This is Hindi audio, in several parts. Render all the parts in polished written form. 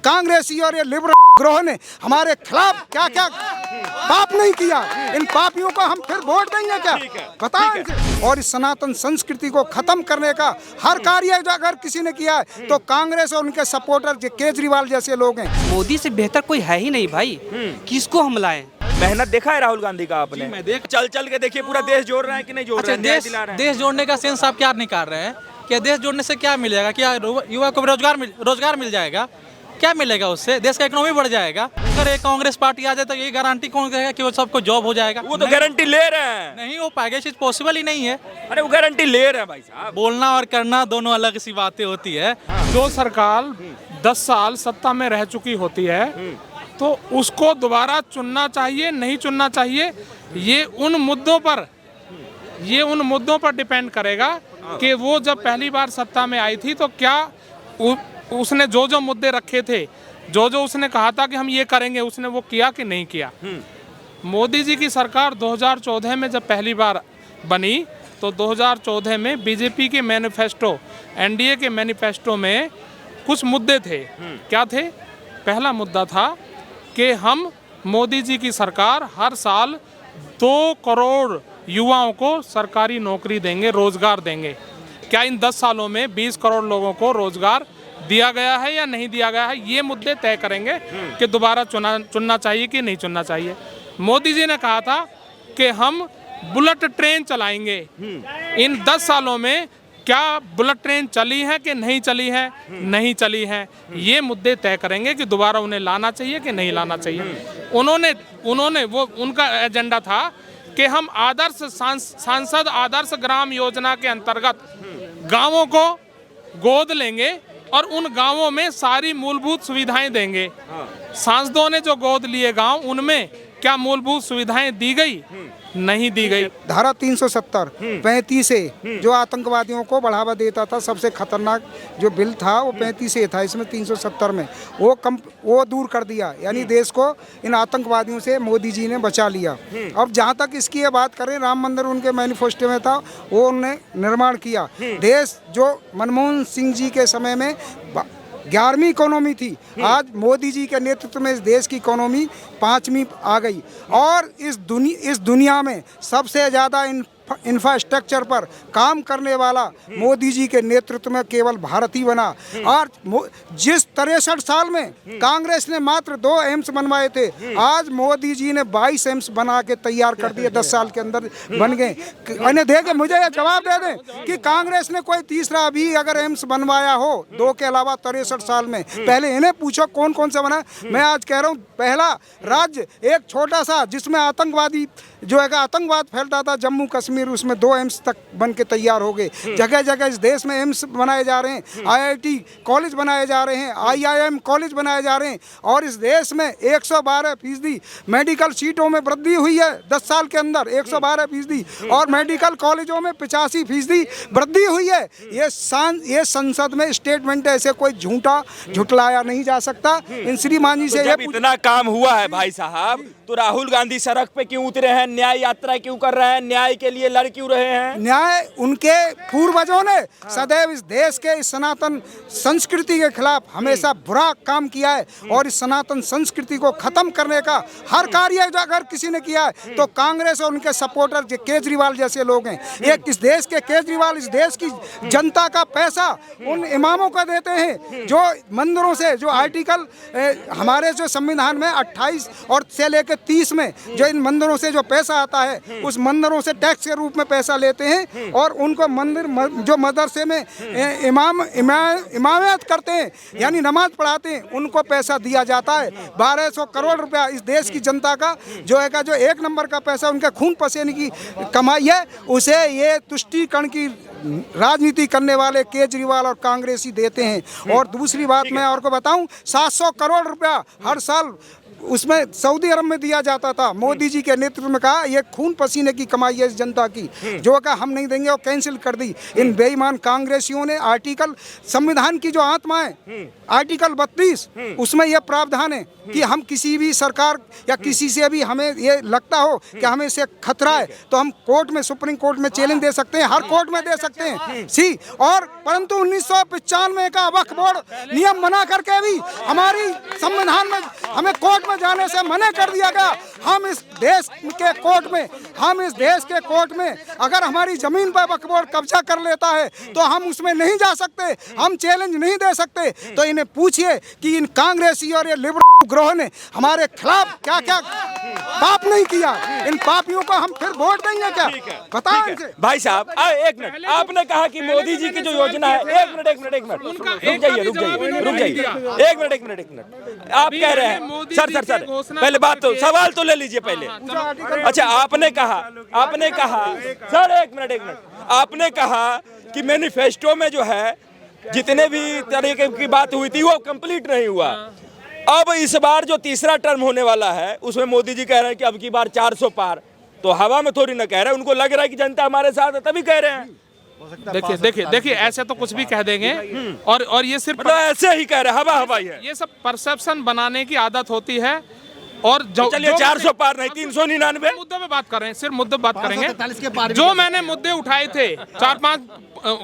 कांग्रेसी और ये लिबरल ग्रोह ने हमारे खिलाफ क्या क्या पाप नहीं किया, इन पापियों को हम फिर वोट देंगे क्या? बताएं। और इस सनातन संस्कृति को खत्म करने का हर कार्य अगर किसी ने किया है तो कांग्रेस और उनके सपोर्टर केजरीवाल जैसे लोग हैं। मोदी से बेहतर कोई है ही नहीं भाई, किसको हम लाएं? मेहनत देखा है राहुल गांधी का आपने? मैं देख चल चल के देखिए पूरा देश जोड़ रहे हैं कि नहीं जोड़ रहे हैं, न्याय दिला रहे हैं। देश जोड़ने का सेंस आप क्या निकाल रहे हैं? क्या देश जोड़ने से क्या मिलेगा? क्या युवा को रोजगार मिल जाएगा? क्या मिलेगा उससे? देश का इकोनॉमी बढ़ जाएगा। अगर एक कांग्रेस पार्टी आ जाए तो ये गारंटी कौन देगा कि वो सबको जॉब हो जाएगा? वो तो गारंटी ले रहे हैं। नहीं हो पाएगा, चीज पॉसिबल ही नहीं है। अरे वो गारंटी ले रहे हैं भाई साहब। बोलना और करना दोनों अलग सी बातें होती है। जो सरकार 10 साल सत्ता में रह चुकी होती है तो उसको दोबारा चुनना चाहिए, नहीं चुनना चाहिए, ये उन मुद्दों पर डिपेंड करेगा कि वो जब पहली बार सत्ता में आई थी तो क्या उसने जो मुद्दे रखे थे, जो उसने कहा था कि हम ये करेंगे, उसने वो किया कि नहीं किया। मोदी जी की सरकार 2014 में जब पहली बार बनी तो 2014 में बीजेपी के मैनिफेस्टो, एनडीए के मैनिफेस्टो में कुछ मुद्दे थे। क्या थे? पहला मुद्दा था कि हम मोदी जी की सरकार हर साल 2 करोड़ युवाओं को सरकारी नौकरी देंगे, रोजगार देंगे। क्या इन 10 सालों में 20 करोड़ लोगों को रोजगार दिया गया है या नहीं दिया गया है? ये मुद्दे तय करेंगे कि दोबारा चुनना चाहिए कि नहीं चुनना चाहिए। मोदी जी ने कहा था कि हम बुलेट ट्रेन चलाएंगे। इन 10 सालों में क्या बुलेट ट्रेन चली है कि नहीं चली है? नहीं चली है। ये मुद्दे तय करेंगे कि दोबारा उन्हें लाना चाहिए कि नहीं लाना चाहिए। उन्होंने वो उनका एजेंडा था कि हम आदर्श सांसद आदर्श ग्राम योजना के अंतर्गत गांवों को गोद लेंगे और उन गांवों में सारी मूलभूत सुविधाएं देंगे। सांसदों ने जो गोद लिए गांव, उनमें क्या मूलभूत सुविधाएं दी गई? नहीं दी गई। धारा 370 35 से जो आतंकवादियों को बढ़ावा देता था, सबसे खतरनाक जो बिल था वो 35 से था। इसमें 370 में वो दूर कर दिया, यानी देश को इन आतंकवादियों से मोदी जी ने बचा लिया। अब जहाँ तक इसकी ये बात करें, राम मंदिर उनके मैनिफेस्टो में था, वो उन्होंने निर्माण किया। देश जो मनमोहन सिंह जी के समय में 11वीं इकोनॉमी थी, आज मोदी जी के नेतृत्व में इस देश की इकोनॉमी 5वीं आ गई। और इस दुनिया में सबसे ज़्यादा इंफ्रास्ट्रक्चर पर काम करने वाला मोदी जी के नेतृत्व में केवल भारत ही बना। और जिस 63 साल में कांग्रेस ने मात्र 2 एम्स बनवाए थे, आज मोदी जी ने 22 एम्स बना के तैयार कर दिए, 10 साल के अंदर बन गए। इन्हें देखे मुझे ये जवाब दे दें कि कांग्रेस ने कोई तीसरा भी अगर एम्स बनवाया हो 2 के अलावा 63 साल में, पहले इन्हें पूछो कौन कौन सा बना। मैं आज कह रहा हूँ, पहला राज्य एक छोटा सा जिसमें आतंकवादी जो है आतंकवाद फैलता था, जम्मू कश्मीर, उसमें 2 एम्स तक बन के तैयार हो गए। जगह जगह इस देश में एम्स बनाए जा रहे हैं, IIT कॉलेज बनाए जा रहे हैं, IIM कॉलेज बनाए जा रहे हैं। और इस देश में 112% मेडिकल सीटों में वृद्धि हुई है 10 साल के अंदर, 112%। और मेडिकल कॉलेजों में 85% वृद्धि हुई है। ये संसद में स्टेटमेंट ऐसे कोई झुटलाया नहीं जा सकता। इन श्रीमान जी से जब इतना काम हुआ है भाई साहब, तो राहुल गांधी सड़क पे क्यों उतरे हैं? न्याय यात्रा क्यों कर रहे हैं? न्याय के लिए लड़ क्यों रहे हैं? न्याय उनके पूर्वजों ने सदैव इस देश के इस सनातन संस्कृति के खिलाफ हमेशा बुरा काम किया है। और इस सनातन संस्कृति को खत्म करने का हर कार्य अगर किसी ने किया है तो कांग्रेस और उनके सपोर्टर केजरीवाल जैसे लोग हैं। एक इस देश के केजरीवाल इस देश की जनता का पैसा उन इमामों को देते हैं जो मंदिरों से, जो आर्टिकल हमारे जो संविधान में 28 और से लेकर 30 में जो इन मंदिरों से जो पैसा आता है, उस मंदिरों से टैक्स के रूप में पैसा लेते हैं और उनको मंदिर जो मदरसे में इमामत करते हैं, यानी नमाज पढ़ाते हैं, उनको पैसा दिया जाता है। 1200 करोड़ रुपया इस देश की जनता का जो है जो 1 नंबर का पैसा उनके खून पसीने की कमाई है, उसे ये तुष्टीकरण की राजनीति करने वाले केजरीवाल और कांग्रेसी देते हैं। और दूसरी बात मैं और को बताऊं, 700 करोड़ रुपया हर साल उसमें सऊदी अरब में दिया जाता था। मोदी जी के नेतृत्व में कहा ये खून पसीने की कमाई है इस जनता की, जो कहा हम नहीं देंगे और कैंसिल कर दी। इन बेईमान कांग्रेसियों ने आर्टिकल, संविधान की जो आत्मा है आर्टिकल 32, उसमें यह प्रावधान है कि हम किसी भी सरकार या किसी से भी हमें ये लगता हो कि हमें इससे खतरा है तो हम कोर्ट में, सुप्रीम कोर्ट में चैलेंज दे सकते हैं, हर कोर्ट में दे सकते हैं। सी और परंतु 1995 का वक्फ बोर्ड नियम बना करके भी हमारी संविधान में हमें कोर्ट में जाने से मना कर दिया गया। हम इस देश के कोर्ट में, हम इस देश के कोर्ट में अगर हमारी जमीन पर वक्फ बोर्ड कब्जा कर लेता है तो हम उसमें नहीं जा सकते, हम चैलेंज नहीं दे सकते। तो इन्हें पूछिए कि इन कांग्रेसी और ये लिबरल ग्रोह ने हमारे खिलाफ क्या क्या पाप नहीं किया, इन पापियों को हम फिर वोट देंगे क्या? बताएं इनसे। भाई साहब एक मिनट, आपने कहा कि मोदी जी की जो योजना है, एक मिनट रुक जाइए, आप कह रहे हैं सर पहले बात तो, सवाल तो ले लीजिए पहले। अच्छा, आपने कहा सर एक मिनट, आपने कहा कि मैनिफेस्टो में जो है जितने भी तरीके की बात हुई थी वो कंप्लीट नहीं हुआ। अब इस बार जो तीसरा टर्म होने वाला है उसमें मोदी जी कह रहे हैं कि अब की बार 400 पार, तो हवा में थोड़ी ना कह रहे हैं, उनको लग रहा है कि जनता हमारे साथ है तभी कह रहे हैं। देखिए ऐसे तो कुछ भी कह देंगे और ये सिर्फ मतलब ऐसे ही कह रहे हैं, हवा ही है। ये सब परसेप्शन बनाने की आदत होती है। और चलिए 400 पार नहीं, 399 मुद्दे पे बात कर रहे हैं, सिर्फ मुद्दे बात करेंगे। जो मैंने मुद्दे उठाए थे, 4-5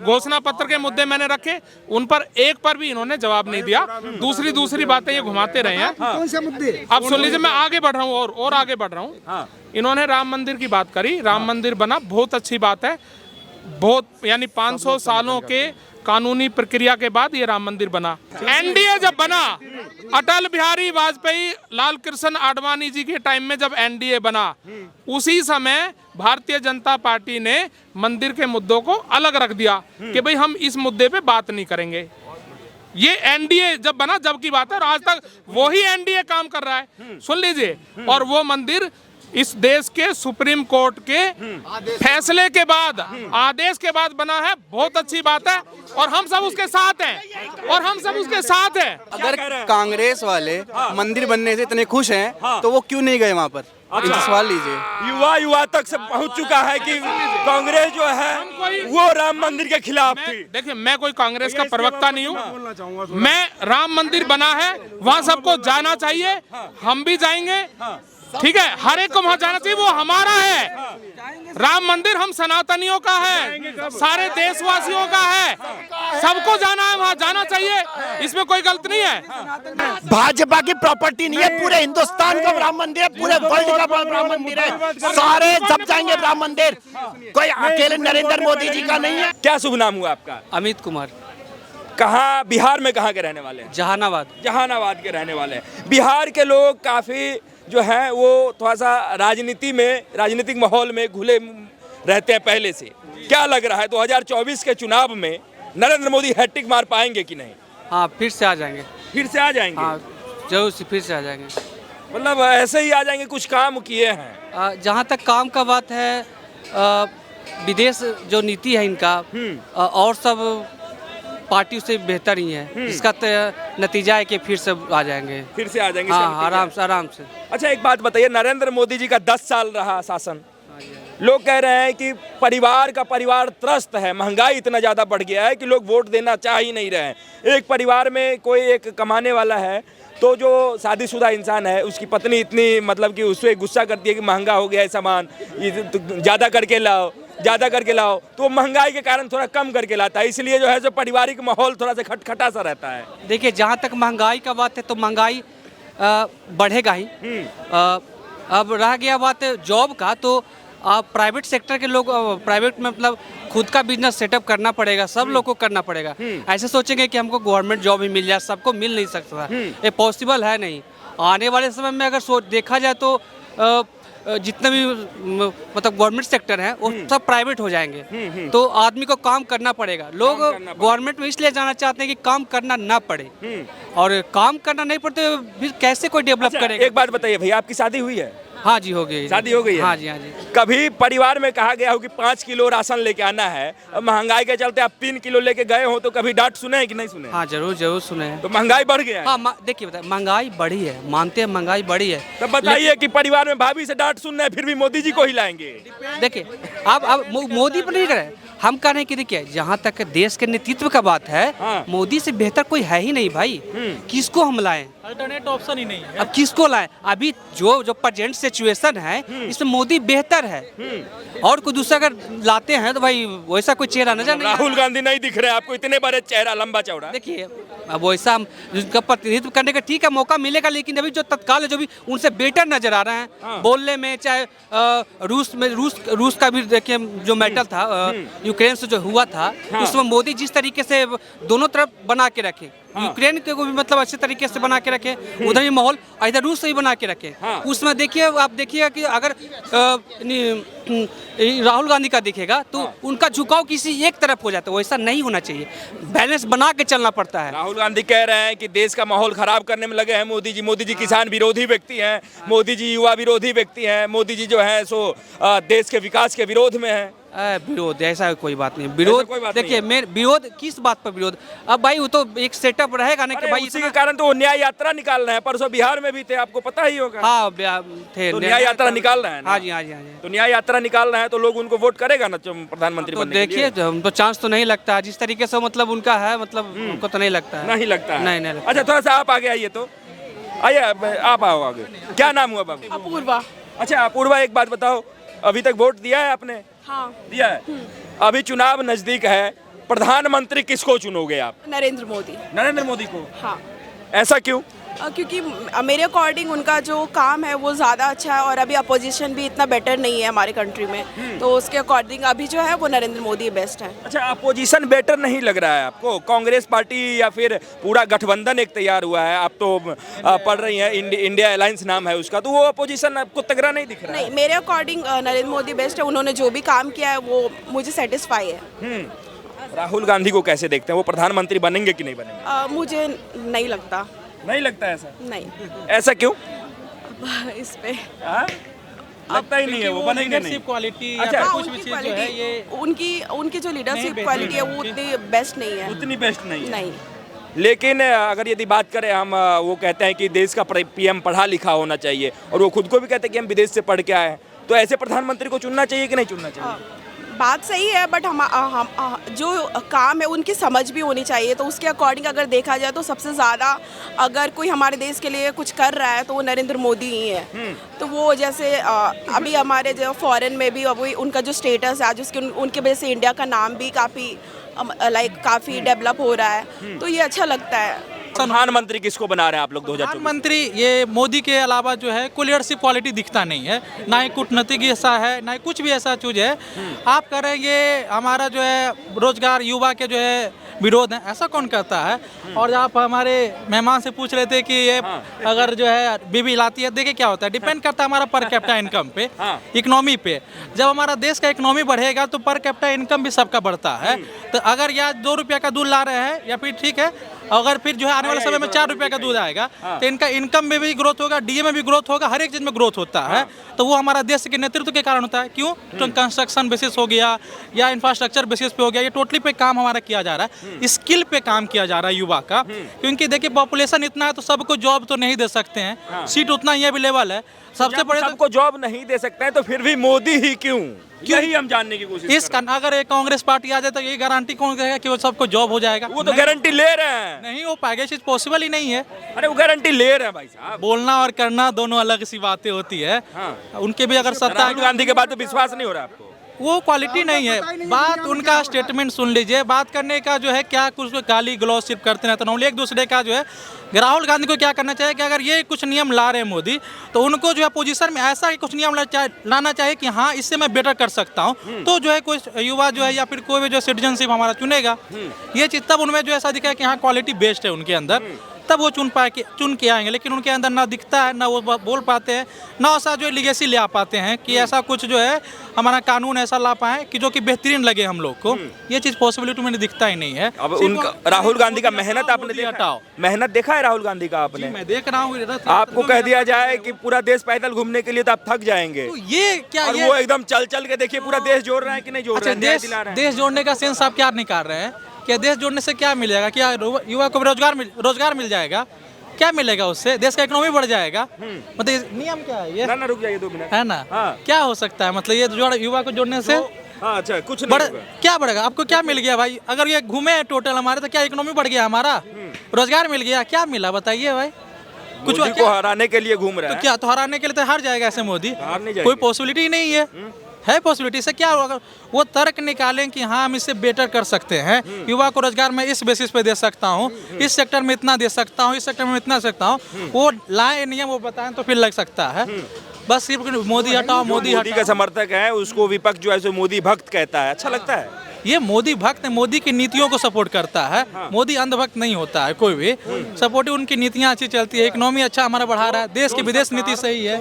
घोषणा पत्र के मुद्दे मैंने रखे, उन पर एक पर भी इन्होंने जवाब नहीं दिया। दूसरी बातें ये घुमाते रहे हैं। कौन से मुद्दे? अब सुन लीजिए, मैं आगे बढ़ रहा हूँ और आगे बढ़ रहा हूँ। इन्होंने राम मंदिर की बात करी, राम मंदिर बना, बहुत अच्छी बात है, बहुत, यानी 500 सालों के कानूनी प्रक्रिया के बाद ये राम मंदिर बना। एनडीए जब बना, अटल बिहारी वाजपेयी, लाल कृष्ण आडवाणी जी के टाइम में जब एनडीए बना, उसी समय भारतीय जनता पार्टी ने मंदिर के मुद्दों को अलग रख दिया कि भाई हम इस मुद्दे पे बात नहीं करेंगे। ये एनडीए जब बना जब की बात है, और आज तक वही एनडीए काम कर रहा है। सुन लीजिए, और वो मंदिर इस देश के सुप्रीम कोर्ट के फैसले के बाद, आदेश के बाद बना है। बहुत अच्छी बात है और हम सब उसके साथ हैं, अगर कांग्रेस वाले मंदिर बनने से इतने खुश हैं तो वो क्यों नहीं गए वहाँ पर? इनसे सवाल लीजिए। युवा तक से पहुंच चुका है कि कांग्रेस जो है वो राम मंदिर के खिलाफ थी। देखिए, मैं कोई कांग्रेस का प्रवक्ता नहीं हूँ। मैं, राम मंदिर बना है, वहाँ सबको जाना चाहिए, हम भी जाएंगे, ठीक है, हर एक को वहाँ जाना चाहिए, वो हमारा है। राम मंदिर हम सनातनियों का है, सारे देशवासियों का है, सबको जाना है, वहाँ जाना चाहिए, इसमें कोई गलत नहीं है। भाजपा की प्रॉपर्टी नहीं है, पूरे हिंदुस्तान का राम मंदिर है, पूरे वर्ल्ड का राम मंदिर है, सारे सब जाएंगे राम मंदिर, कोई अकेले नरेंद्र मोदी जी का नहीं है। क्या शुभ नाम हुआ आपका? अमित कुमार। कहाँ, बिहार में कहाँ के रहने वाले हैं? जहानाबाद के रहने वाले हैं। बिहार के लोग काफी जो है वो थोड़ा सा राजनीतिक माहौल में घुले रहते हैं पहले से। क्या लग रहा है 2024 के चुनाव में नरेंद्र मोदी हैट्रिक मार पाएंगे कि नहीं? हाँ, फिर से आ जाएंगे। हाँ, जरूर से फिर से आ जाएंगे। मतलब ऐसे ही आ जाएंगे? कुछ काम किए हैं? जहाँ तक काम का बात है, विदेश जो नीति है इनका और सब पार्टियों से बेहतर ही है, इसका नतीजा है कि फिर से आ जाएंगे। हाँ, आराम से। अच्छा, एक बात बताइए, नरेंद्र मोदी जी का 10 साल रहा शासन, लोग कह रहे हैं कि परिवार त्रस्त है, महंगाई इतना ज़्यादा बढ़ गया है कि लोग वोट देना चाह ही नहीं रहे हैं। एक परिवार में कोई एक कमाने वाला है तो जो शादीशुदा इंसान है उसकी पत्नी इतनी मतलब कि उससे गुस्सा करती है कि महंगा हो गया है सामान, ज़्यादा करके लाओ, तो महंगाई के कारण थोड़ा कम करके लाता है, इसलिए जो है जो पारिवारिक माहौल थोड़ा सा खटखटा सा रहता है। देखिए, जहाँ तक महंगाई का बात है तो महंगाई बढ़ेगा ही। अब रह गया बात जॉब का, तो प्राइवेट सेक्टर के लोग, प्राइवेट में मतलब खुद का बिजनेस सेटअप करना पड़ेगा, सब लोग को करना पड़ेगा। ऐसे सोचेंगे कि हमको गवर्नमेंट जॉब ही मिल जाए, सबको मिल नहीं सकता, ये पॉसिबल है नहीं। आने वाले समय में अगर देखा जाए तो जितने भी मतलब गवर्नमेंट सेक्टर है वो सब प्राइवेट हो जाएंगे, तो आदमी को काम करना पड़ेगा। लोग गवर्नमेंट में इसलिए जाना चाहते हैं कि काम करना ना पड़े, और काम करना नहीं पड़ते फिर कैसे कोई डेवलप करेगा? एक बात बताइए भैया, आपकी शादी हुई है? हाँ जी, हो गई। शादी हो गई है? हाँ जी, हाँ जी। कभी परिवार में कहा गया हो कि 5 किलो राशन लेके आना है, अब महंगाई के चलते आप 3 किलो लेके गए हो, तो कभी डांट सुने हैं कि नहीं सुने? हाँ, जरूर जरूर सुने हैं। तो महंगाई बढ़ गया है। हाँ, देखिए बताए, महंगाई बढ़ी है, मानते हैं महंगाई बढ़ी है। तब बताइए कि परिवार में भाभी से डांट सुनना है, फिर भी मोदी जी को ही लाएंगे। देखिए, अब मोदी पर नहीं करे, हम कह रहे हैं कि देखिए, जहाँ तक देश के नेतृत्व का बात है, हाँ। मोदी से बेहतर कोई है ही नहीं भाई। किसको हम लाएं? अल्टरनेट ऑप्शन ही नहीं है। अब किसको लाएं? अभी जो प्रेजेंट सिचुएशन है, इसमें मोदी बेहतर है। और कोई दूसरा अगर लाते हैं तो भाई वैसा कोई चेहरा नजर नहीं राहुल गांधी नहीं दिख रहे आपको, इतने बड़े चेहरा, लंबा चौड़ा। देखिए, अब वैसा जिसका प्रतिनिधित्व करने का ठीक है, मौका मिलेगा, लेकिन अभी जो तत्काल जो भी उनसे बेटर नजर आ रहे हैं बोलने में, चाहे रूस का भी देखिए जो मैटर था यूक्रेन से जो हुआ था, उसमें मोदी जिस तरीके से दोनों तरफ बना के रखे, यूक्रेन को भी मतलब अच्छे तरीके से बना के रखे, उधर भी माहौल, इधर रूस से भी बना के रखे। उसमें देखिए, आप देखिएगा कि अगर राहुल गांधी का दिखेगा तो उनका झुकाव किसी एक तरफ हो जाता है, वैसा नहीं होना चाहिए, बैलेंस बना के चलना पड़ता है। राहुल गांधी कह रहे हैं कि देश का माहौल खराब करने में लगे हैं मोदी जी। मोदी जी किसान विरोधी व्यक्ति हैं, मोदी जी युवा विरोधी व्यक्ति हैं, मोदी जी जो है सो देश के विकास के विरोध में है। विरोध ऐसा कोई बात नहीं, विरोध देखिए, मेरे विरोध किस बात पर विरोध? अब भाई वो तो एक सेटअप रहेगा ना कि भाई इसी के कारण तो वो न्याय यात्रा निकाल रहे हैं। परसों बिहार में भी थे, आपको पता ही होगा। हाँ, थे तो न्याय यात्रा निकाल रहे हैं ना? हाँ जी, हाँ जी, हाँ जी। तो न्याय यात्रा निकाल रहे हैं तो लोग उनको वोट करेगा ना प्रधानमंत्री तो बनने के लिए? देखिए, हम तो चांस तो नहीं लगता है, जिस तरीके से मतलब उनका है, मतलब उनको तो नहीं लगता है। नहीं लगता है? नहीं लगता। अच्छा, थोड़ा सा आप आगे आइए, तो आइए, आप आओ आगे। क्या नाम हुआ बाबू? अपूर्वा। अच्छा अपूर्वा, एक बात बताओ, अभी तक वोट दिया है आपने? हाँ, दिया है। अभी चुनाव नजदीक है, प्रधानमंत्री किसको चुनोगे आप? नरेंद्र मोदी। नरेंद्र मोदी को? हाँ, ऐसा क्यों? क्योंकि मेरे अकॉर्डिंग उनका जो काम है वो ज़्यादा अच्छा है, और अभी अपोजिशन भी इतना बेटर नहीं है हमारे कंट्री में, तो उसके अकॉर्डिंग अभी जो है वो नरेंद्र मोदी बेस्ट है। अच्छा, अपोजिशन बेटर नहीं लग रहा है आपको? कांग्रेस पार्टी या फिर पूरा गठबंधन एक तैयार हुआ है, आप तो पढ़ रही हैं, इंडिया अलायंस नाम है उसका, तो वो अपोजिशन आपको तगड़ा नहीं दिख रहा है? नहीं, मेरे अकॉर्डिंग नरेंद्र मोदी बेस्ट है, उन्होंने जो भी काम किया है वो मुझे सेटिस्फाई है। राहुल गांधी को कैसे देखते हैं, वो प्रधानमंत्री बनेंगे कि नहीं बनेंगे? मुझे नहीं लगता। नहीं लगता ऐसा? नहीं। ऐसा क्यों? इस पे लगता ही नहीं है वो बनेंगे नहीं। लीडरशिप क्वालिटी अच्छा, या हाँ, कुछ भी उनकी चीज जो है ये उनकी जो लीडरशिप क्वालिटी है वो उतनी बेस्ट नहीं है। उतनी बेस्ट नहीं है। नहीं। लेकिन अगर यदि बात करें हम, वो कहते हैं कि देश का पीएम पढ़ा लिखा होना चाहिए, और वो खुद को भी कहते हैं कि हम विदेश से पढ़ के आए हैं, तो ऐसे प्रधानमंत्री को चुनना चाहिए कि नहीं चुनना चाहिए? बात सही है, बट हम जो काम है उनकी समझ भी होनी चाहिए, तो उसके अकॉर्डिंग अगर देखा जाए तो सबसे ज़्यादा अगर कोई हमारे देश के लिए कुछ कर रहा है तो वो नरेंद्र मोदी ही है। तो वो जैसे अभी हमारे जो फॉरेन में भी अभी उनका जो स्टेटस है आज, उसके उनके वजह से इंडिया का नाम भी काफ़ी डेवलप हो रहा है, तो ये अच्छा लगता है। प्रधानमंत्री किसको बना रहे हैं आप लोग 2024? प्रधानमंत्री ये मोदी के अलावा जो है कोई लीडरशिप क्वालिटी दिखता नहीं है, ना ही कूटनीतिक ऐसा है, ना ही कुछ भी ऐसा चीज है। आप कह रहे हैं ये हमारा जो है रोजगार युवा के जो है विरोध है, ऐसा कौन कहता है? और आप हमारे मेहमान से पूछ रहे थे कि ये अगर जो है बीबी लाती है, देखिए क्या होता है, डिपेंड करता है हमारा पर कैपिटा इनकम पे, इकोनॉमी पे। जब हमारा देश का इकोनॉमी बढ़ेगा तो पर कैपिटा इनकम भी सबका बढ़ता है। तो अगर या 2 रुपये का दूध ला रहे हैं, या फिर ठीक है, अगर फिर जो है आने वाले समय में 4 रुपये का दूध आएगा, तो इनका इनकम में भी ग्रोथ होगा, डीए में भी ग्रोथ होगा, हर एक चीज में ग्रोथ होता है। तो वो हमारा देश के नेतृत्व के कारण होता है। क्यों? तो कंस्ट्रक्शन बेसिस हो गया या इंफ्रास्ट्रक्चर बेसिस पे हो गया, ये टोटली पे काम हमारा किया जा रहा है, स्किल पे काम किया जा रहा है युवा का। क्योंकि देखिए पॉपुलेशन इतना है तो सबको जॉब तो नहीं दे सकते हैं, सीट उतना ही अवेलेबल है। सबसे बड़े सबको जॉब नहीं दे सकते हैं, तो फिर भी मोदी ही क्यों? यही हम जानने की कोशिश इस अगर एक कांग्रेस पार्टी आ जाए तो ये गारंटी कौन कहेगा कि वो सबको जॉब हो जाएगा? वो तो गारंटी ले रहे हैं। नहीं हो पाएगा, चीज पॉसिबल ही नहीं है। अरे वो गारंटी ले रहे हैं भाई साहब। बोलना और करना दोनों अलग सी बातें होती है। उनके भी अगर सत्ता, राहुल गांधी के बाद तो विश्वास नहीं हो रहा आपको? वो क्वालिटी नहीं है। बात उनका स्टेटमेंट सुन लीजिए, बात करने का जो है क्या कुछ गाली गलौज सिर्फ करते रहते हैं एक दूसरे का जो है। राहुल गांधी को क्या करना चाहिए कि अगर ये कुछ नियम ला रहे हैं मोदी, तो उनको जो है पोजीशन में ऐसा कुछ नियम लाना चाहिए कि हाँ इससे मैं बेटर कर सकता हूँ। तो जो है कोई युवा जो है या फिर कोई भी जो सिटीजनशिप हमारा चुनेगा, ये चीज तब उनमें जो ऐसा दिखा कि हाँ क्वालिटी बेस्ट है उनके अंदर। तब वो चुन के आएंगे, लेकिन उनके अंदर ना दिखता है, ना वो बोल पाते हैं, ना ऐसा जो लीगेसी ले आ पाते हैं कि ऐसा कुछ जो है हमारा कानून ऐसा ला पाए कि जो कि बेहतरीन लगे हम लोग को। ये चीज़ पॉसिबिलिटी में दिखता ही नहीं है। अब उनका राहुल गांधी का मेहनत आपने देखा? हटाओ, मेहनत देखा है राहुल गांधी का आपने? मैं देख रहा हूँ। आपको कह दिया जाए कि पूरा देश पैदल घूमने के लिए तो आप थक जाएंगे, तो ये क्या, और वो एकदम चल चल के देखिए पूरा देश जोड़ रहे हैं कि नहीं जोड़ रहे हैं, न्याय दिला रहे हैं। देश जोड़ने का सेंस आप क्या निकाल रहे हैं? क्या देश जोड़ने से क्या मिलेगा? क्या युवा को रोजगार मिल जाएगा? क्या मिलेगा उससे? देश का इकोनॉमी बढ़ जाएगा? मतलब नियम क्या है ये? ना रुक जाइए 2 मिनट, है ना? हाँ। क्या हो सकता है? मतलब ये युवा को जोड़ने से हाँ, अच्छा कुछ नहीं होगा। क्या बढ़ेगा? आपको क्या मिल गया भाई? अगर ये घूमे टोटल हमारे, तो क्या इकोनॉमी बढ़ गया हमारा? रोजगार मिल गया? क्या मिला बताइए भाई? कुछ मोदी को हराने के लिए घूम रहा तो है। क्या, तो हराने के लिए तो हार जाएगा ऐसे मोदी? हार नहीं कोई जाएगा। पॉसिबिलिटी ही नहीं है पॉसिबिलिटी से क्या होगा? वो तर्क निकालें कि हाँ हम इससे बेटर कर सकते हैं, युवा को रोजगार मैं इस बेसिस पे दे सकता हूँ, इस सेक्टर में इतना दे सकता हूँ, इस सेक्टर में इतना सकता हूँ, वो लाए नियम वो बताएं तो फिर लग सकता है। बस सिर्फ मोदी हटाओ, मोदी मोदी का समर्थक है उसको विपक्ष जो है सो मोदी भक्त कहता है, अच्छा लगता है? ये मोदी भक्त है, मोदी की नीतियों को सपोर्ट करता है। मोदी अंधभक्त नहीं होता है कोई भी, सपोर्टिव उनकी नीतियाँ अच्छी चलती है, इकोनॉमी अच्छा हमारा बढ़ा रहा है, देश की विदेश नीति सही है।